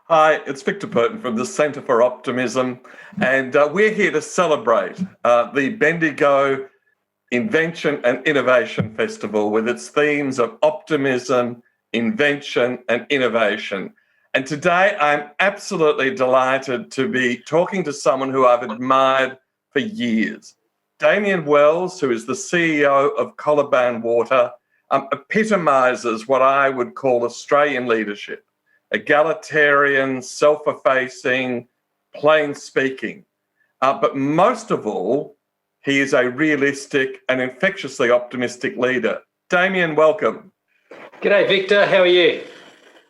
Hi, it's Victor Perton from the Centre for Optimism, and we're here to celebrate the Bendigo Invention and Innovation Festival with its themes of optimism, invention, and innovation. And today I'm absolutely delighted to be talking to someone who I've admired for years. Damian Wells, who is the CEO of Coliban Water, epitomises what I would call Australian leadership: egalitarian, self-effacing, plain speaking. But most of all, he is a realistic and infectiously optimistic leader. Damian, welcome. G'day, Victor. How are you?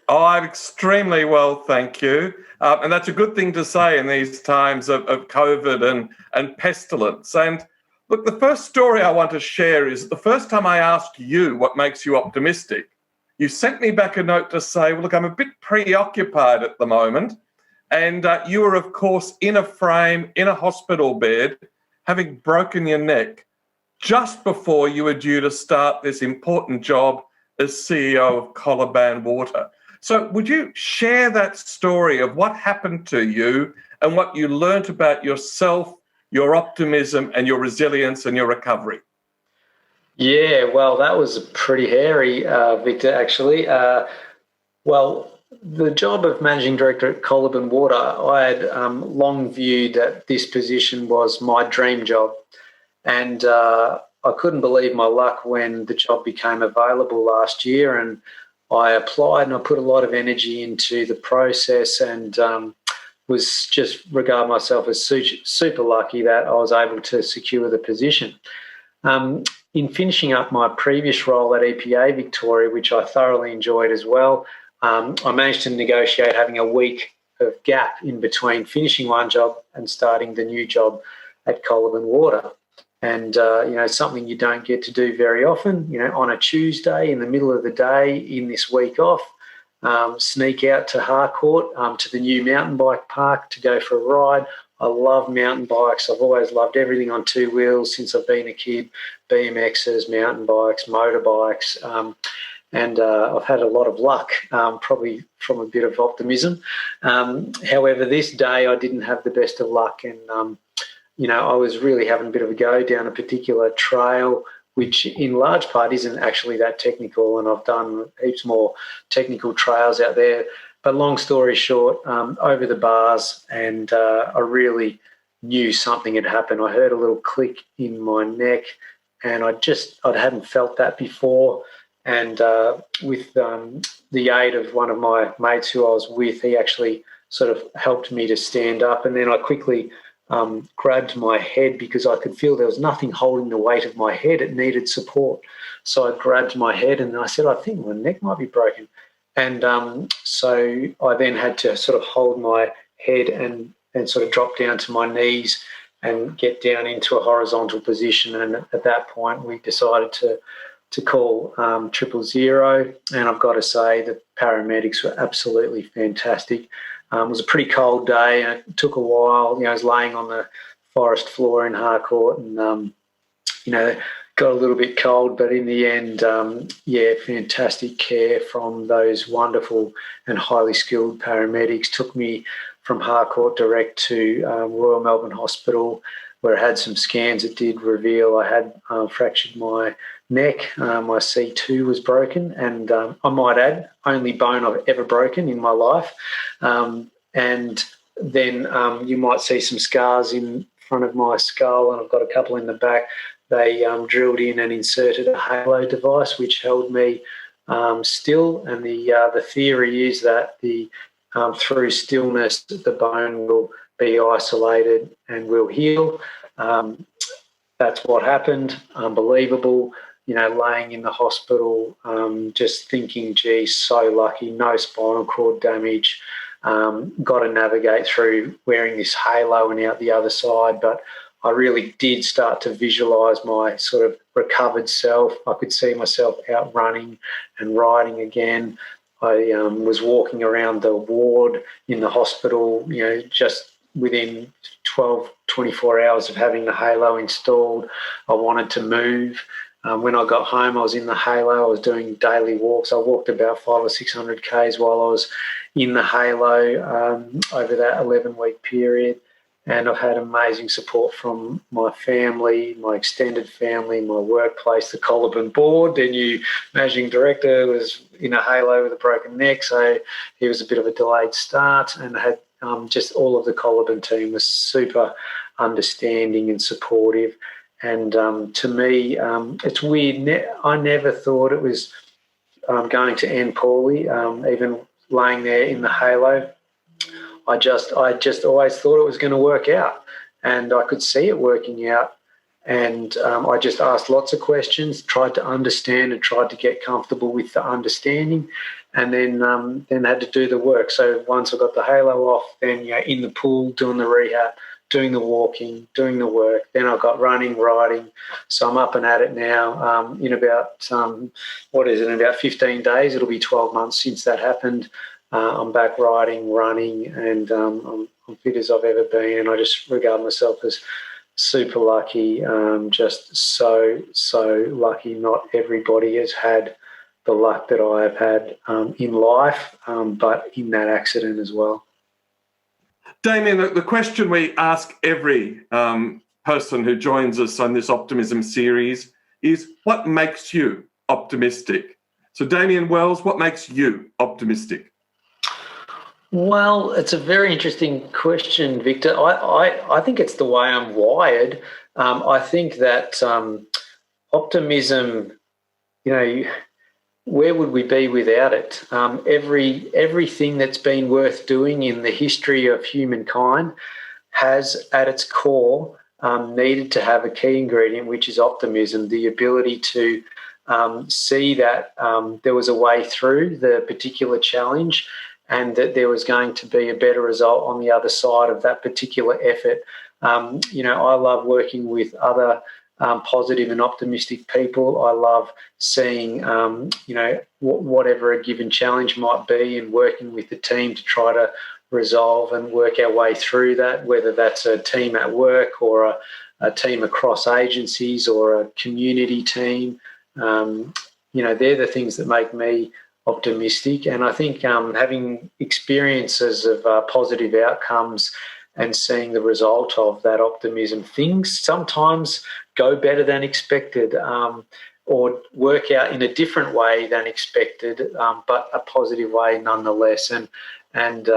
Oh, I'm extremely well, thank you. And that's a good thing to say in these times of COVID and pestilence. And look, the first story I want to share is the first time I asked you what makes you optimistic, you sent me back a note to say, well, look, I'm a bit preoccupied at the moment. And you were, of course, in a frame, in a hospital bed, having broken your neck just before you were due to start this important job as CEO of Coliban Water. So would you share that story of what happened to you and what you learnt about yourself, your optimism and your resilience and your recovery? Yeah, well, that was pretty hairy, Victor, actually. Well, the job of Managing Director at Coliban Water, I had long viewed that this position was my dream job. And I couldn't believe my luck when the job became available last year. And I applied and I put a lot of energy into the process and was just regard myself as super lucky that I was able to secure the position. In finishing up my previous role at EPA Victoria, which I thoroughly enjoyed as well, I managed to negotiate having a week of gap in between finishing one job and starting the new job at Coliban Water. And, something you don't get to do very often, on a Tuesday in the middle of the day in this week off, sneak out to Harcourt, to the new mountain bike park to go for a ride. I love mountain bikes. I've always loved everything on two wheels since I've been a kid: BMXs, mountain bikes, motorbikes. And I've had a lot of luck, probably from a bit of optimism. However, this day I didn't have the best of luck, and I was really having a bit of a go down a particular trail, which in large part isn't actually that technical, and I've done heaps more technical trails out there. But long story short, over the bars, and I really knew something had happened. I heard a little click in my neck, and I hadn't felt that before. And with the aid of one of my mates who I was with, he actually sort of helped me to stand up. And then I quickly grabbed my head because I could feel there was nothing holding the weight of my head. It needed support. So I grabbed my head and I said, I think my neck might be broken. And so I then had to sort of hold my head and sort of drop down to my knees and get down into a horizontal position. And at that point, we decided to call 000. And I've got to say the paramedics were absolutely fantastic. It was a pretty cold day and it took a while. I was laying on the forest floor in Harcourt and, got a little bit cold, but in the end, fantastic care from those wonderful and highly skilled paramedics. Took me from Harcourt direct to Royal Melbourne Hospital, where I had some scans that did reveal I had fractured my neck. My C2 was broken, and I might add, only bone I've ever broken in my life. And then you might see some scars in front of my skull, and I've got a couple in the back. They drilled in and inserted a halo device which held me still, and the theory is that through stillness the bone will be isolated and will heal. That's what happened. Unbelievable. Laying in the hospital, just thinking, gee, so lucky, no spinal cord damage. Got to navigate through wearing this halo and out the other side, but I really did start to visualise my sort of recovered self. I could see myself out running and riding again. I was walking around the ward in the hospital, just within 12, 24 hours of having the halo installed. I wanted to move. When I got home, I was in the halo. I was doing daily walks. I walked about 500 or 600 Ks while I was in the halo over that 11-week period. And I've had amazing support from my family, my extended family, my workplace, the Coliban board. Their new managing director was in a halo with a broken neck, so he was a bit of a delayed start, and had just all of the Coliban team was super understanding and supportive. And to me, it's weird. I never thought it was going to end poorly, even laying there in the halo. I just always thought it was going to work out, and I could see it working out. And I just asked lots of questions, tried to understand and tried to get comfortable with the understanding, and then had to do the work. So once I got the halo off, then in the pool, doing the rehab, doing the walking, doing the work. Then I got running, riding. So I'm up and at it now. In about, in about 15 days, it'll be 12 months since that happened. I'm back riding, running, and I'm fit as I've ever been. And I just regard myself as super lucky, just so lucky. Not everybody has had the luck that I have had in life, but in that accident as well. Damian, the question we ask every person who joins us on this Optimism series is, what makes you optimistic? So, Damian Wells, what makes you optimistic? Well, it's a very interesting question, Victor. I think it's the way I'm wired. I think that optimism, where would we be without it? Everything that's been worth doing in the history of humankind has at its core needed to have a key ingredient, which is optimism, the ability to see that there was a way through the particular challenge, and that there was going to be a better result on the other side of that particular effort. I love working with other positive and optimistic people. I love seeing, whatever a given challenge might be, and working with the team to try to resolve and work our way through that, whether that's a team at work or a team across agencies or a community team. They're the things that make me optimistic. And I think having experiences of positive outcomes and seeing the result of that optimism, things sometimes go better than expected, or work out in a different way than expected, but a positive way nonetheless. And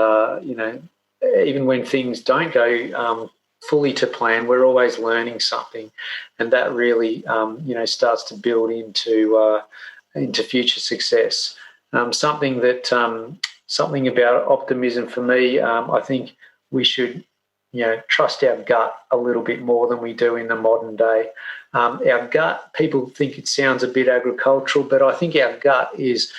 even when things don't go fully to plan, we're always learning something, and that really starts to build into future success. Something about optimism for me, I think we should trust our gut a little bit more than we do in the modern day. Our gut, people think it sounds a bit agricultural, but I think our gut is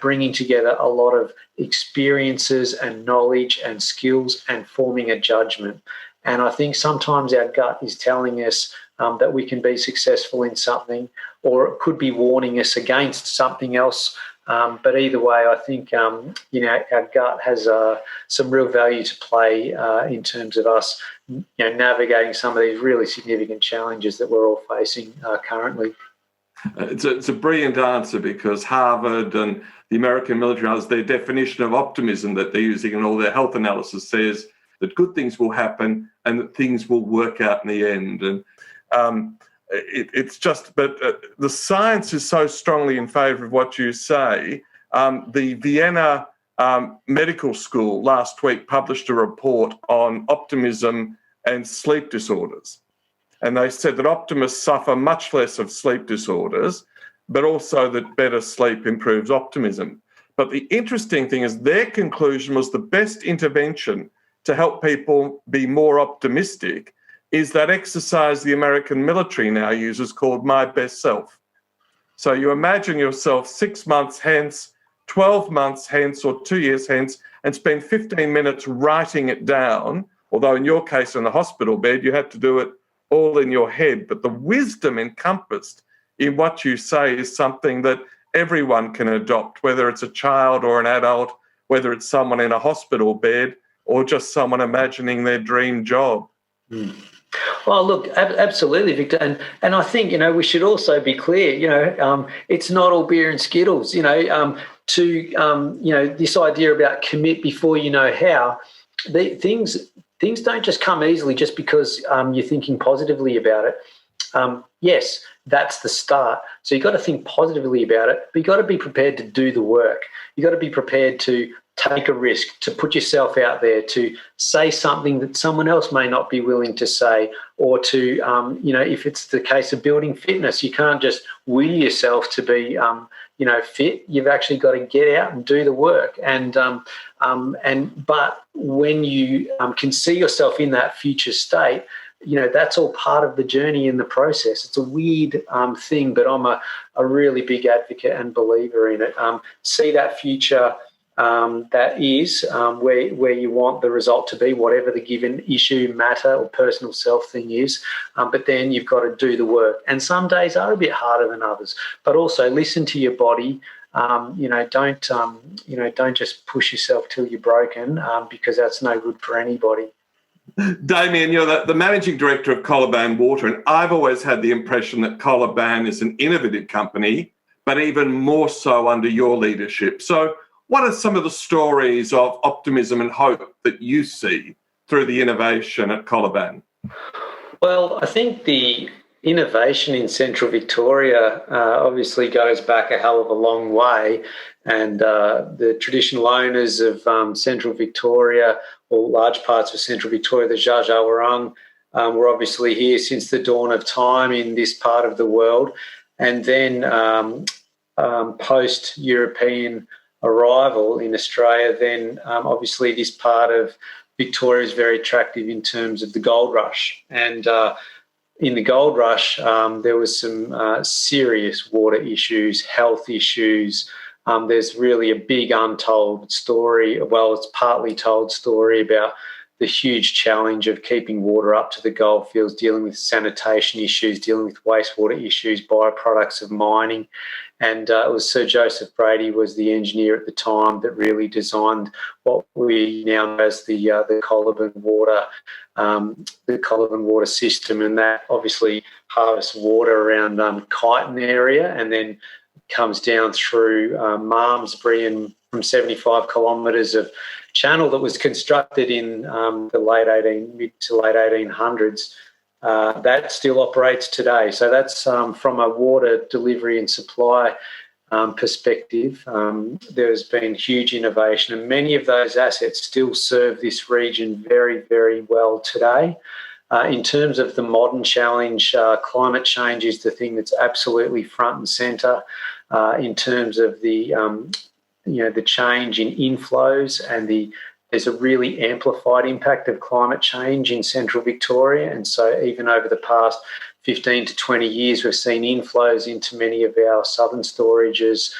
bringing together a lot of experiences and knowledge and skills and forming a judgment. And I think sometimes our gut is telling us that we can be successful in something, or it could be warning us against something else. But either way, I think our gut has some real value to play in terms of us navigating some of these really significant challenges that we're all facing currently. It's a brilliant answer, because Harvard and the American military, their definition of optimism that they're using in all their health analysis says that good things will happen and that things will work out in the end. And the science is so strongly in favour of what you say. The Vienna Medical School last week published a report on optimism and sleep disorders. And they said that optimists suffer much less of sleep disorders, but also that better sleep improves optimism. But the interesting thing is their conclusion was the best intervention to help people be more optimistic is that exercise the American military now uses called My Best Self. So you imagine yourself 6 months hence, 12 months hence, or 2 years hence, and spend 15 minutes writing it down, although in your case in the hospital bed, you had to do it all in your head. But the wisdom encompassed in what you say is something that everyone can adopt, whether it's a child or an adult, whether it's someone in a hospital bed or just someone imagining their dream job. Well, look, absolutely, Victor, and I think we should also be clear. It's not all beer and skittles. This idea about commit before you know how. Things don't just come easily just because you're thinking positively about it. Yes, that's the start. So you've got to think positively about it, but you've got to be prepared to do the work. You've got to be prepared to take a risk, to put yourself out there, to say something that someone else may not be willing to say, or to, if it's the case of building fitness, you can't just will yourself to be, fit. You've actually got to get out and do the work. But when you can see yourself in that future state, that's all part of the journey in the process. It's a weird thing, but I'm a really big advocate and believer in it. See that future that is where you want the result to be, whatever the given issue, matter, or personal self thing is. But then you've got to do the work. And some days are a bit harder than others. But also listen to your body. Don't just push yourself till you're broken because that's no good for anybody. Damian, you're the managing director of Coliban Water, and I've always had the impression that Coliban is an innovative company, but even more so under your leadership. So what are some of the stories of optimism and hope that you see through the innovation at Coliban? Well, I think the innovation in Central Victoria obviously goes back a hell of a long way, and the traditional owners of Central Victoria, or large parts of Central Victoria, the Dja Dja Wurrung, were obviously here since the dawn of time in this part of the world, and then post-European arrival in Australia, then obviously this part of Victoria is very attractive in terms of the gold rush. And in the gold rush, there was some serious water issues, health issues. There's really a big untold story. Well, it's partly told story about the huge challenge of keeping water up to the goldfields, dealing with sanitation issues, dealing with wastewater issues, byproducts of mining. And it was Sir Joseph Brady was the engineer at the time that really designed what we now know as the Coliban Water system, and that obviously harvests water around Kyneton area and then comes down through Malmesbury and from 75 kilometres of channel that was constructed in the mid to late 1800s. That still operates today. So that's from a water delivery and supply perspective. There's been huge innovation, and many of those assets still serve this region very, very well today. In terms of the modern challenge, climate change is the thing that's absolutely front and centre. In terms of the change in inflows and there's a really amplified impact of climate change in Central Victoria. And so even over the past 15 to 20 years, we've seen inflows into many of our southern storages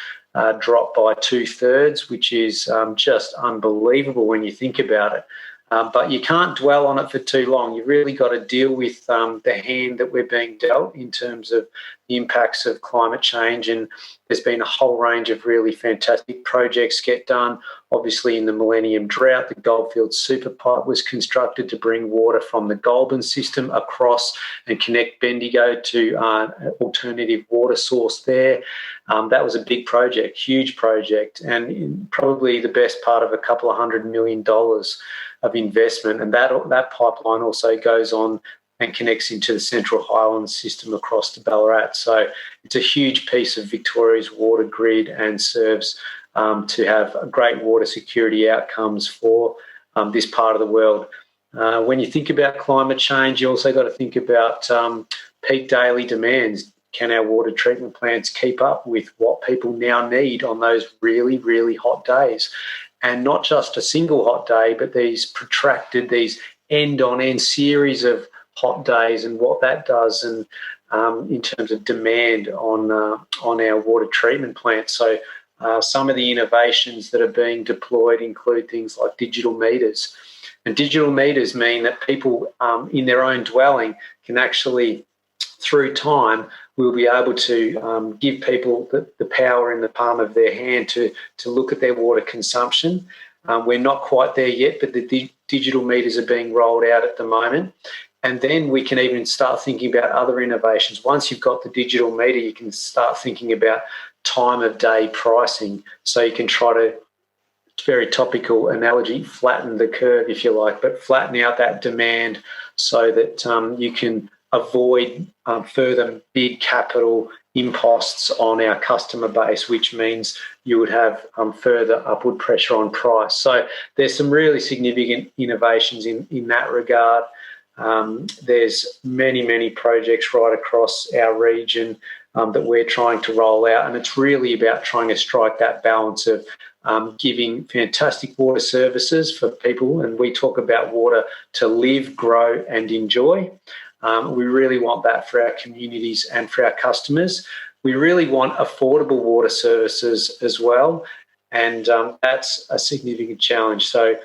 drop by 2/3, which is just unbelievable when you think about it. But you can't dwell on it for too long. You've really got to deal with the hand that we're being dealt in terms of the impacts of climate change. And there's been a whole range of really fantastic projects get done. Obviously, in the Millennium Drought, the Goldfields Super Pipe was constructed to bring water from the Goulburn system across and connect Bendigo to an alternative water source there. That was a big project, huge project, and probably the best part of a couple of $100 million of investment. And that pipeline also goes on and connects into the Central Highlands system across to Ballarat. So it's a huge piece of Victoria's water grid and serves to have great water security outcomes for this part of the world. When you think about climate change, you also got to think about peak daily demands. Can our water treatment plants keep up with what people now need on those really, really hot days? And not just a single hot day, but these protracted, these end-on-end series of hot days, and what that does and in terms of demand on our water treatment plants. So some of the innovations that are being deployed include things like digital meters. And digital meters mean that people in their own dwelling can actually, through time, we'll be able to give people the power in the palm of their hand to look at their water consumption. We're not quite there yet, but the digital meters are being rolled out at the moment. And then we can even start thinking about other innovations. Once you've got the digital meter, you can start thinking about time of day pricing. So you can try to, very topical analogy, flatten the curve, if you like, but flatten out that demand so that you can avoid further big capital imposts on our customer base, which means you would have further upward pressure on price. So there's some really significant innovations in that regard. There's many projects right across our region that we're trying to roll out, and it's really about trying to strike that balance of giving fantastic water services for people, and we talk about water to live, grow and enjoy. We really want that for our communities and for our customers. We really want affordable water services as well, and that's a significant challenge. So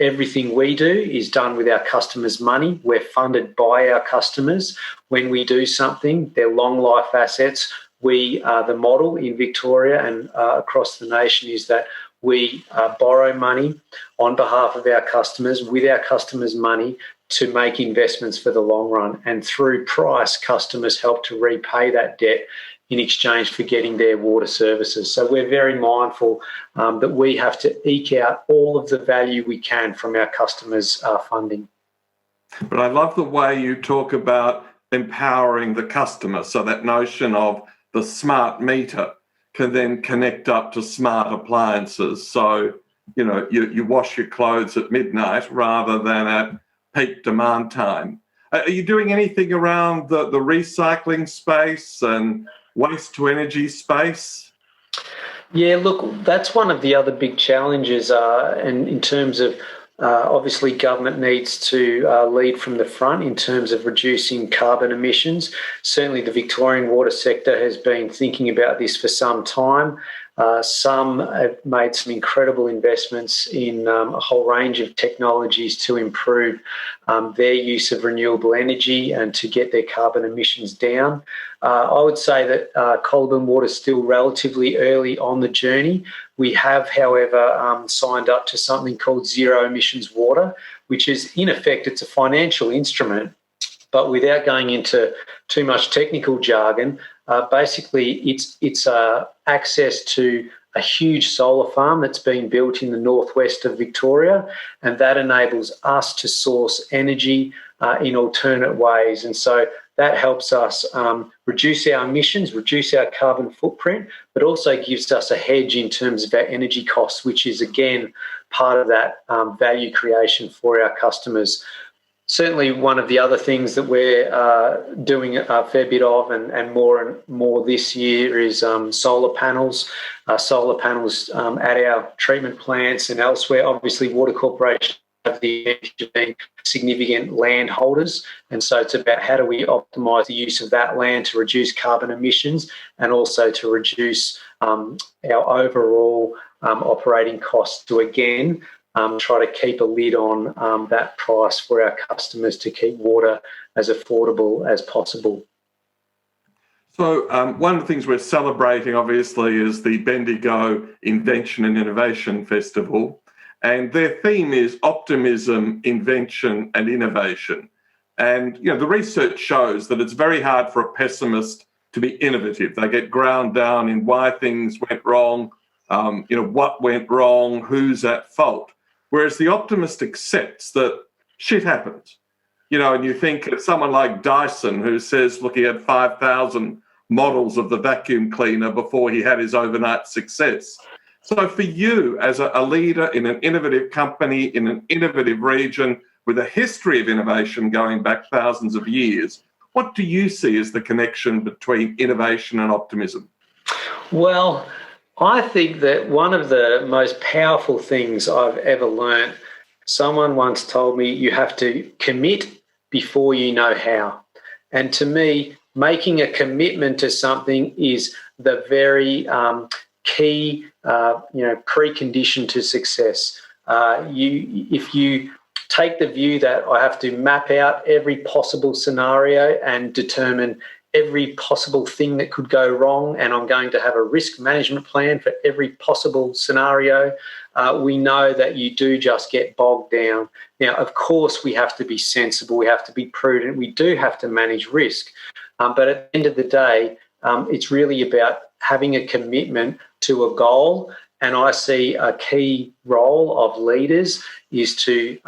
everything we do is done with our customers' money. We're funded by our customers. When we do something, they're long life assets. The model in Victoria and across the nation is that we borrow money on behalf of our customers with our customers' money to make investments for the long run. And through price, customers help to repay that debt in exchange for getting their water services. So we're very mindful that we have to eke out all of the value we can from our customers' funding. But I love the way you talk about empowering the customer. So that notion of the smart meter can then connect up to smart appliances. So, you wash your clothes at midnight rather than at peak demand time. Are you doing anything around the recycling space and waste to energy space? Yeah, look, that's one of the other big challenges, and in terms of obviously government needs to lead from the front in terms of reducing carbon emissions. Certainly the Victorian water sector has been thinking about this for some time. Some have made some incredible investments in a whole range of technologies to improve their use of renewable energy and to get their carbon emissions down. I would say that Coliban Water is still relatively early on the journey. We have, however, signed up to something called zero emissions water, which is, in effect, it's a financial instrument, but without going into too much technical jargon, basically it's access to a huge solar farm that's being built in the northwest of Victoria, and that enables us to source energy in alternate ways. And so that helps us reduce our emissions, reduce our carbon footprint, but also gives us a hedge in terms of our energy costs, which is, again, part of that value creation for our customers. Certainly one of the other things that we're doing a fair bit of and more this year is solar panels. Solar panels at our treatment plants and elsewhere. Obviously, water corporations have the advantage of being significant land holders, and so it's about how do we optimise the use of that land to reduce carbon emissions and also to reduce our overall operating costs to, again, try to keep a lid on that price for our customers to keep water as affordable as possible. So one of the things we're celebrating, obviously, is the Bendigo Invention and Innovation Festival. And their theme is optimism, invention and innovation. And, the research shows that it's very hard for a pessimist to be innovative. They get ground down in why things went wrong, what went wrong, who's at fault. Whereas the optimist accepts that shit happens. And you think of someone like Dyson, who says, look, he had 5,000 models of the vacuum cleaner before he had his overnight success. So for you, as a leader in an innovative company, in an innovative region, with a history of innovation going back thousands of years, what do you see as the connection between innovation and optimism? Well, I think that one of the most powerful things I've ever learned, someone once told me, you have to commit before you know how. And to me, making a commitment to something is the very key, precondition to success. If you take the view that I have to map out every possible scenario and determine every possible thing that could go wrong, and I'm going to have a risk management plan for every possible scenario. We know that you do just get bogged down. Now, of course, we have to be sensible, we have to be prudent, we do have to manage risk. But at the end of the day, it's really about having a commitment to a goal. And I see a key role of leaders is to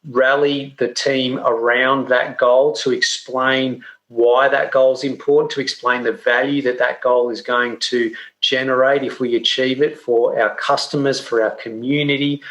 rally the team around that goal, to explain why that goal is important, to explain the value that that goal is going to generate if we achieve it for our customers, for our community,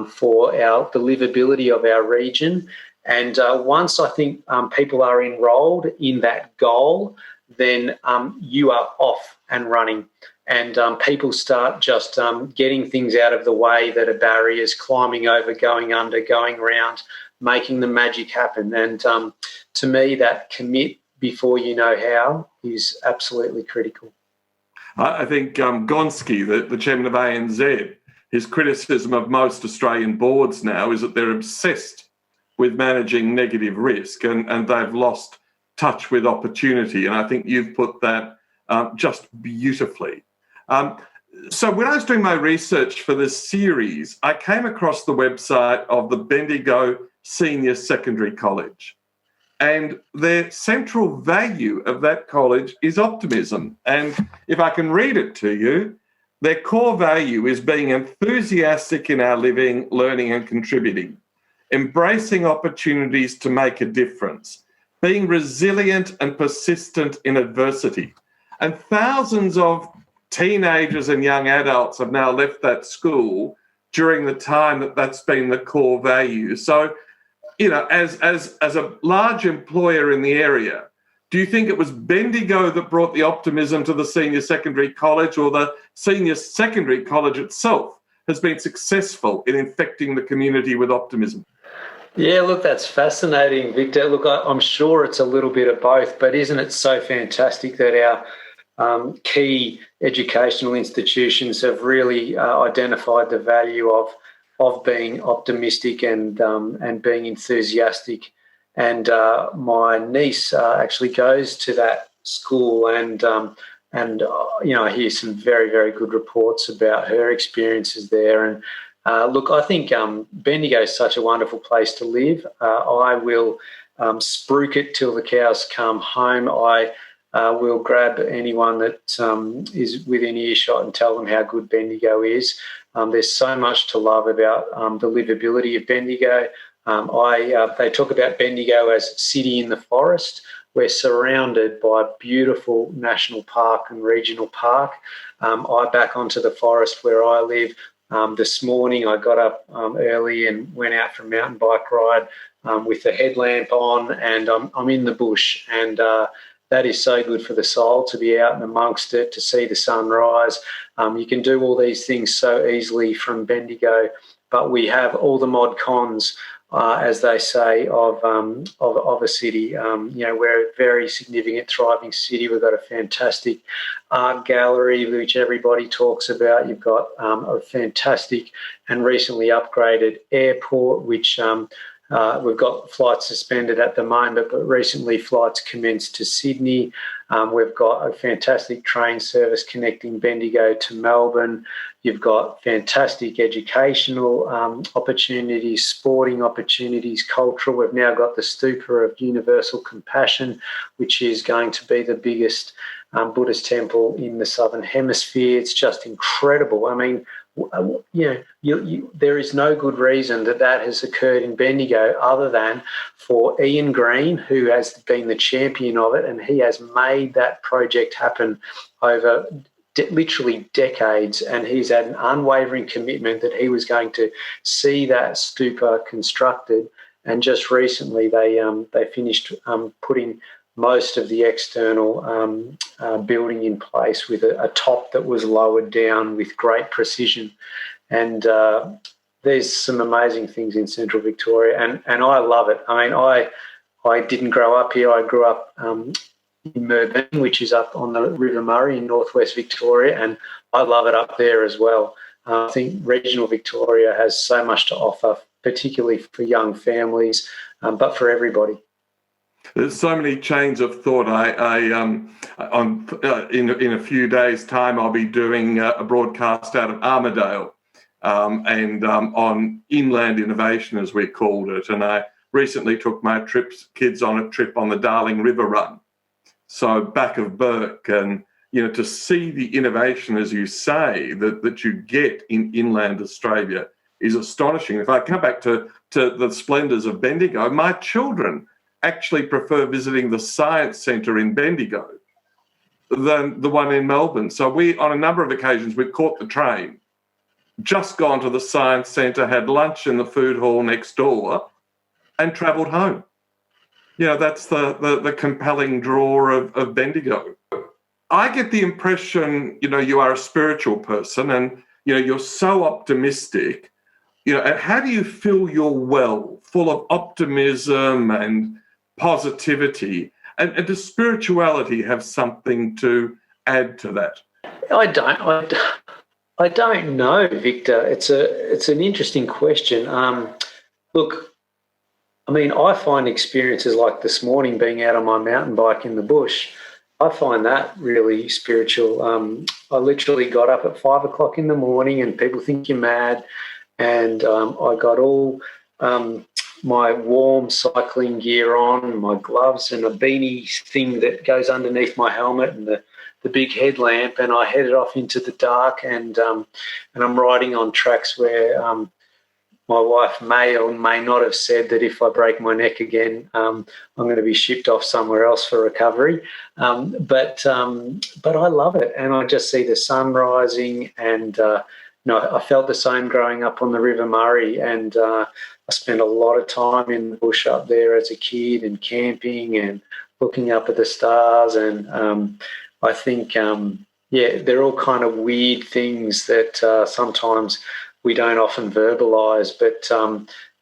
for our deliverability of our region. And once I think people are enrolled in that goal, then you are off and running. And people start just getting things out of the way that are barriers, climbing over, going under, going around, making the magic happen. And to me, that commit before you know how is absolutely critical. I think Gonski, the chairman of ANZ, his criticism of most Australian boards now is that they're obsessed with managing negative risk and they've lost touch with opportunity. And I think you've put that just beautifully. So when I was doing my research for this series, I came across the website of the Bendigo Senior Secondary College. And their central value of that college is optimism. And if I can read it to you, their core value is being enthusiastic in our living, learning and contributing, embracing opportunities to make a difference, being resilient and persistent in adversity. And thousands of teenagers and young adults have now left that school during the time that that's been the core value. So, you know, as a large employer in the area, do you think it was Bendigo that brought the optimism to the senior secondary college, or the senior secondary college itself has been successful in infecting the community with optimism? Yeah, look, that's fascinating, Victor. Look, I'm sure it's a little bit of both, but isn't it so fantastic that our key educational institutions have really identified the value of being optimistic and being enthusiastic. And my niece actually goes to that school, and you know, I hear some very, very good reports about her experiences there. And look, I think Bendigo is such a wonderful place to live. I will spruik it till the cows come home. I will grab anyone that is within earshot and tell them how good Bendigo is. There's so much to love about the livability of Bendigo. They talk about Bendigo as city in the forest. We're surrounded by a beautiful national park and regional park. I back onto the forest where I live. This morning I got up early and went out for a mountain bike ride with the headlamp on, and I'm in the bush, and that is so good for the soul, to be out and amongst it, to see the sunrise. You can do all these things so easily from Bendigo, but we have all the mod cons, as they say, of a city. You know, we're a very significant, thriving city. We've got a fantastic art gallery, which everybody talks about. You've got a fantastic and recently upgraded airport, which we've got flights suspended at the moment, but recently flights commenced to Sydney. We've got a fantastic train service connecting Bendigo to Melbourne. You've got fantastic educational opportunities, sporting opportunities, cultural. We've now got the Stupa of Universal Compassion, which is going to be the biggest Buddhist temple in the Southern Hemisphere. It's just incredible. I mean, you know, there is no good reason that has occurred in Bendigo other than for Ian Green, who has been the champion of it, and he has made that project happen over literally decades, and he's had an unwavering commitment that he was going to see that stupa constructed. And just recently they finished putting most of the external building in place with a top that was lowered down with great precision. And there's some amazing things in Central Victoria, and I love it. I mean, I didn't grow up here. I grew up in Merbein, which is up on the River Murray in northwest Victoria, and I love it up there as well. I think regional Victoria has so much to offer, particularly for young families, but for everybody. There's so many chains of thought. In a few days' time, I'll be doing a broadcast out of Armidale, on inland innovation, as we called it. And I recently took my kids on a trip on the Darling River Run, so back of Burke, and to see the innovation, as you say, that you get in inland Australia is astonishing. If I come back to the splendours of Bendigo, my children actually prefer visiting the Science Centre in Bendigo than the one in Melbourne. So on a number of occasions, we caught the train, just gone to the Science Centre, had lunch in the food hall next door, and travelled home. That's the compelling draw of Bendigo. I get the impression, you are a spiritual person, and, you're so optimistic. And how do you fill your well full of optimism and positivity? And does spirituality have something to add to that? I don't know, Victor. It's an interesting question. Look, I mean, I find experiences like this morning, being out on my mountain bike in the bush, I find that really spiritual. I literally got up at 5 o'clock in the morning, and people think you're mad. And I got all my warm cycling gear on, my gloves and a beanie thing that goes underneath my helmet, and the big headlamp, and I headed off into the dark, and I'm riding on tracks where my wife may or may not have said that if I break my neck again, I'm going to be shipped off somewhere else for recovery. But I love it, and I just see the sun rising, and I felt the same growing up on the River Murray, and I spent a lot of time in the bush up there as a kid, and camping and looking up at the stars. And I think, they're all kind of weird things that sometimes we don't often verbalise, but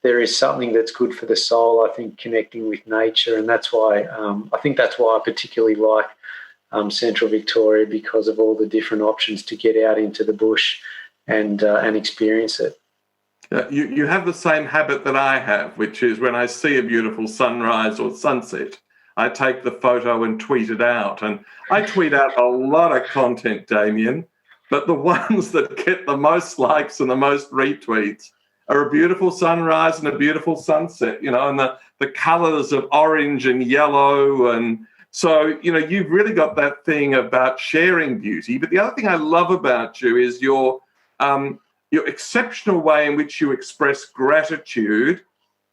there is something that's good for the soul, I think, connecting with nature. And that's why I particularly like Central Victoria, because of all the different options to get out into the bush and experience it. You have the same habit that I have, which is when I see a beautiful sunrise or sunset, I take the photo and tweet it out. And I tweet out a lot of content, Damian, but the ones that get the most likes and the most retweets are a beautiful sunrise and a beautiful sunset, and the colours of orange and yellow. And so, you've really got that thing about sharing beauty. But the other thing I love about you is your exceptional way in which you express gratitude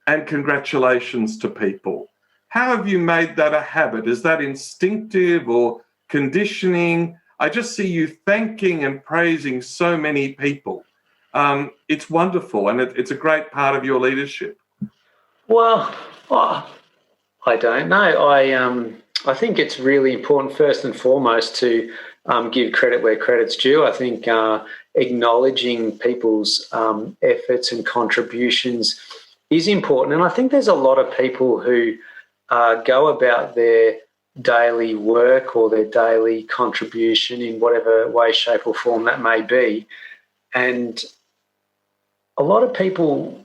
and congratulations to people. How have you made that a habit? Is that instinctive or conditioning? I just see you thanking and praising so many people. It's wonderful, and it's a great part of your leadership. Well, I don't know. I think it's really important, first and foremost, to give credit where credit's due. I think acknowledging people's efforts and contributions is important. And I think there's a lot of people who go about their daily work or their daily contribution in whatever way, shape or form that may be. And a lot of people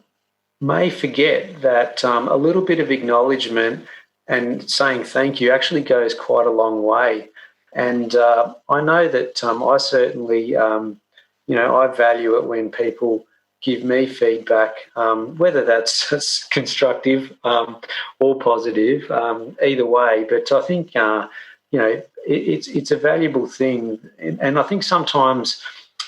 may forget that a little bit of acknowledgement and saying thank you actually goes quite a long way. And I know that I certainly, I value it when people give me feedback, whether that's constructive or positive, either way. But I think, it's a valuable thing. And I think sometimes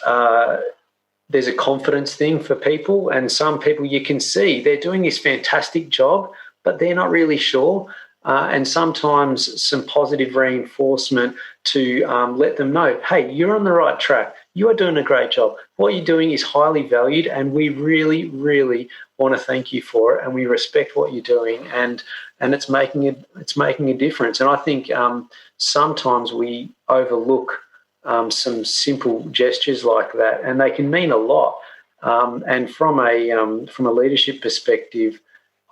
there's a confidence thing for people, and some people you can see they're doing this fantastic job, but they're not really sure. And sometimes some positive reinforcement to let them know, hey, you're on the right track. You are doing a great job. What you're doing is highly valued, and we really, really want to thank you for it. And we respect what you're doing, and it's making a difference. And I think sometimes we overlook some simple gestures like that, and they can mean a lot. And from a leadership perspective,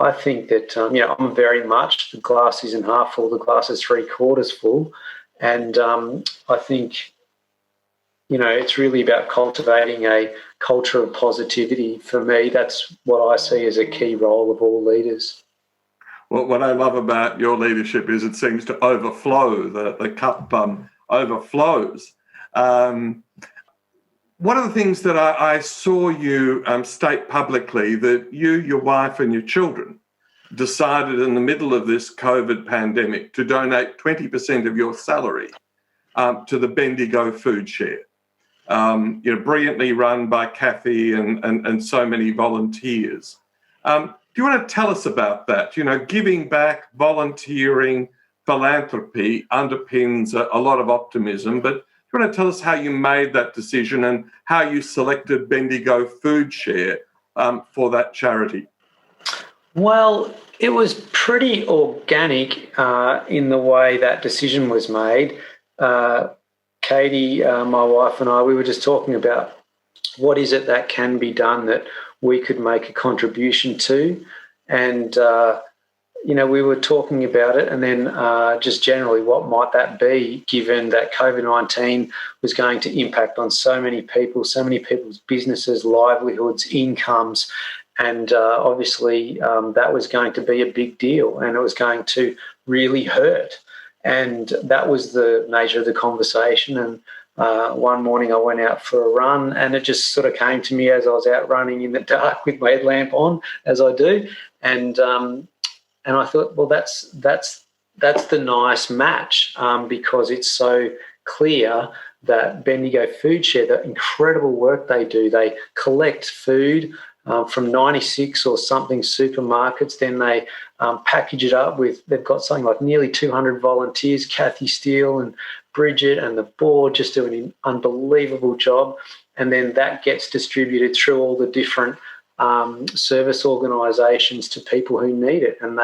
I think that I'm very much the glass isn't half full, the glass is 3/4 full, and I think it's really about cultivating a culture of positivity. For me, that's what I see as a key role of all leaders. what I love about your leadership is it seems to overflow. The cup overflows. One of the things that I saw you state publicly, that you, your wife, and your children decided in the middle of this COVID pandemic to donate 20% of your salary to the Bendigo food share. Brilliantly run by Kathy and so many volunteers. Do you want to tell us about that? Giving back, volunteering, philanthropy underpins a lot of optimism, but do you want to tell us how you made that decision and how you selected Bendigo Food Share for that charity? Well, it was pretty organic in the way that decision was made. Katie, my wife, and I, we were just talking about what is it that can be done that we could make a contribution to. And, we were talking about it, and then just generally what might that be, given that COVID-19 was going to impact on so many people's businesses, livelihoods, incomes. And obviously that was going to be a big deal, and it was going to really hurt. And that was the nature of the conversation. And one morning I went out for a run, and it just sort of came to me as I was out running in the dark with my headlamp on, as I do. And I thought, well, that's the nice match because it's so clear that Bendigo Food Share, the incredible work they do, they collect food from 96 or something supermarkets, then they package it up they've got something like nearly 200 volunteers, Kathy Steele and Bridget and the board just doing an unbelievable job. And then that gets distributed through all the different service organisations to people who need it. And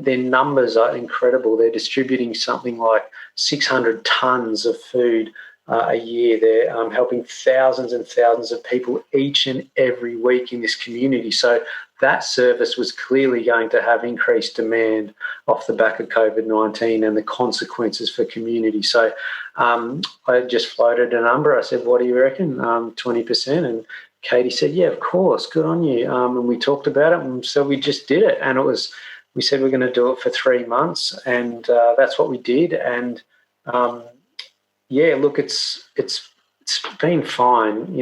their numbers are incredible. They're distributing something like 600 tonnes of food a year. They're helping thousands and thousands of people each and every week in this community. So that service was clearly going to have increased demand off the back of COVID-19 and the consequences for community. So I just floated a number. I said, what do you reckon? 20%. And Katie said, yeah, of course, good on you. And we talked about it, and so we just did it. And we said we're going to do it for 3 months, and that's what we did. And look, it's been fine.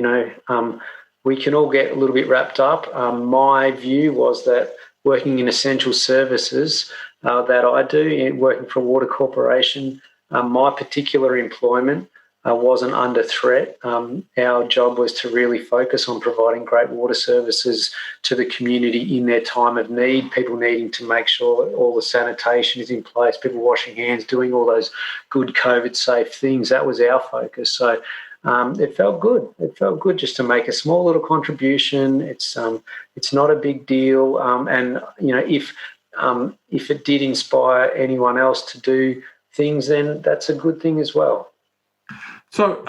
We can all get a little bit wrapped up. My view was that working in essential services that I do, working for a water corporation, my particular employment wasn't under threat. Our job was to really focus on providing great water services to the community in their time of need, people needing to make sure all the sanitation is in place, people washing hands, doing all those good COVID-safe things. That was our focus. So it felt good. It felt good just to make a small little contribution. It's not a big deal. And if it did inspire anyone else to do things, then that's a good thing as well. So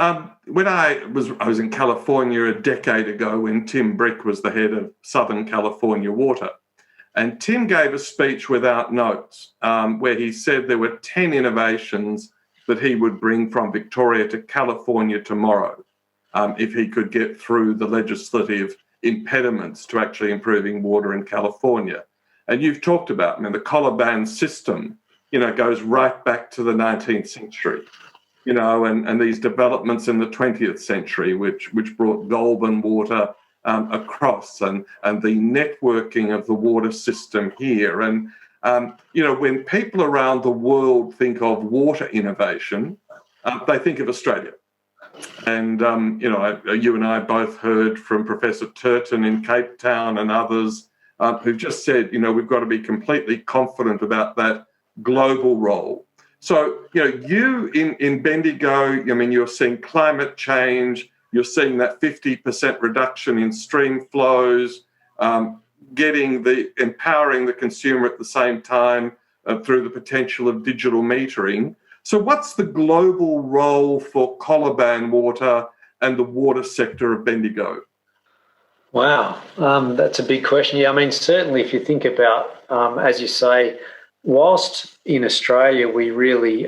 when I was in California a decade ago, when Tim Brick was the head of Southern California Water, and Tim gave a speech without notes where he said there were 10 innovations that he would bring from Victoria to California tomorrow if he could get through the legislative impediments to actually improving water in California. And you've talked about, the Coliban system, goes right back to the 19th century. And these developments in the 20th century, which brought Coliban Water across, and the networking of the water system here. And, when people around the world think of water innovation, they think of Australia. And, you and I both heard from Professor Perton in Cape Town and others who've just said, we've got to be completely confident about that global role. So, you in Bendigo, you're seeing climate change, you're seeing that 50% reduction in stream flows, empowering the consumer at the same time through the potential of digital metering. So what's the global role for Coliban Water and the water sector of Bendigo? Wow, that's a big question. Yeah, certainly if you think about, as you say, whilst in Australia we really,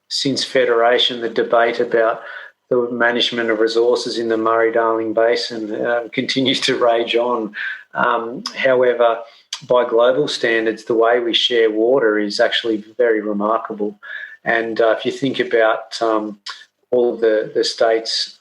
since Federation, the debate about the management of resources in the Murray-Darling Basin continues to rage on. However, by global standards, the way we share water is actually very remarkable. And if you think about all of the states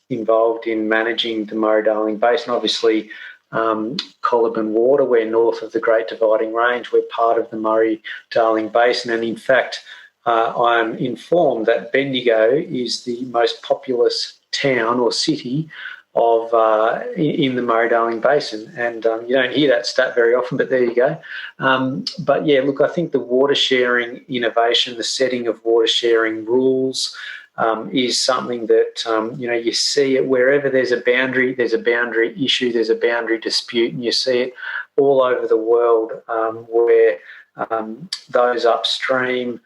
involved in managing the Murray-Darling Basin, obviously Coliban Water, we're north of the Great Dividing Range, we're part of the Murray-Darling Basin, and in fact, I'm informed that Bendigo is the most populous town or city of in the Murray-Darling Basin, and you don't hear that stat very often, but there you go. But yeah, look, I think the water sharing innovation, the setting of water sharing rules, is something that you see it wherever there's a boundary issue, there's a boundary dispute, and you see it all over the world where those upstream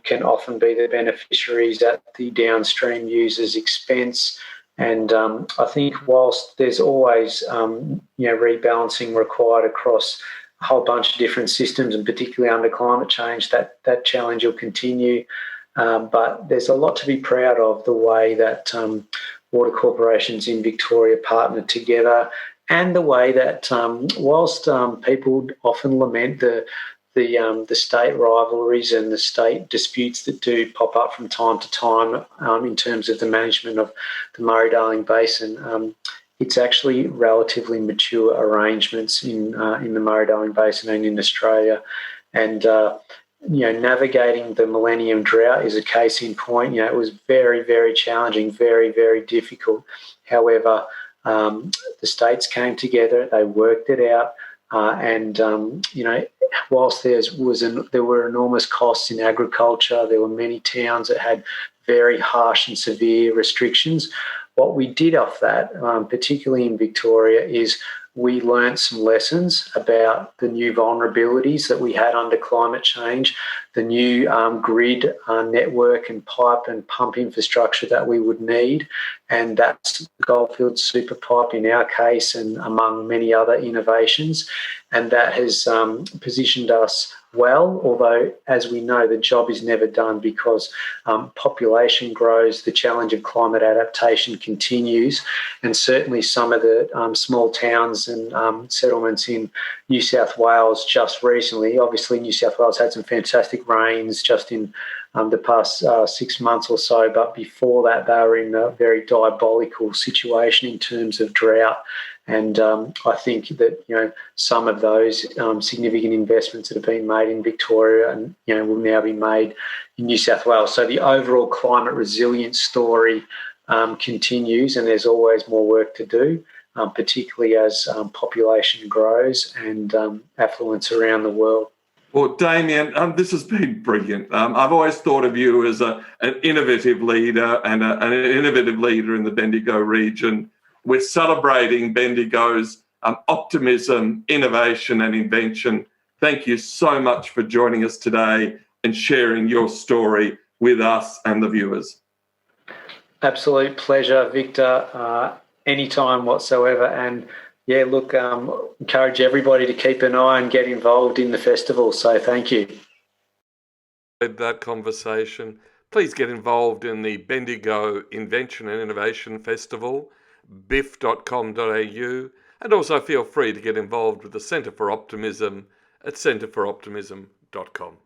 can often be the beneficiaries at the downstream users' expense. And I think whilst there's always rebalancing required across a whole bunch of different systems, and particularly under climate change, that challenge will continue. But there's a lot to be proud of, the way that water corporations in Victoria partner together, and the way that whilst people often lament the state rivalries and the state disputes that do pop up from time to time in terms of the management of the Murray-Darling Basin, it's actually relatively mature arrangements in the Murray-Darling Basin and in Australia. And navigating the Millennium Drought is a case in point. It was very, very challenging, very, very difficult. However, the states came together, they worked it out, and whilst there were enormous costs in agriculture, there were many towns that had very harsh and severe restrictions. What we did off that, particularly in Victoria, is we learnt some lessons about the new vulnerabilities that we had under climate change, the new grid network and pipe and pump infrastructure that we would need, and that's the Goldfields Super Pipe in our case, and among many other innovations. And that has positioned us well, although, as we know, the job is never done, because population grows, the challenge of climate adaptation continues, and certainly some of the small towns and settlements in New South Wales just recently, obviously New South Wales had some fantastic rains just in the past 6 months or so, but before that they were in a very diabolical situation in terms of drought. And I think that some of those significant investments that have been made in Victoria and will now be made in New South Wales. So the overall climate resilience story continues, and there's always more work to do, particularly as population grows and affluence around the world. Well, Damian, this has been brilliant. I've always thought of you as an innovative leader and an innovative leader in the Bendigo region. We're celebrating Bendigo's optimism, innovation and invention. Thank you so much for joining us today and sharing your story with us and the viewers. Absolute pleasure, Victor, anytime whatsoever. And yeah, look, encourage everybody to keep an eye and get involved in the festival. So thank you. That conversation. Please get involved in the Bendigo Invention and Innovation Festival, biff.com.au, and also feel free to get involved with the Centre for Optimism at centreforoptimism.com.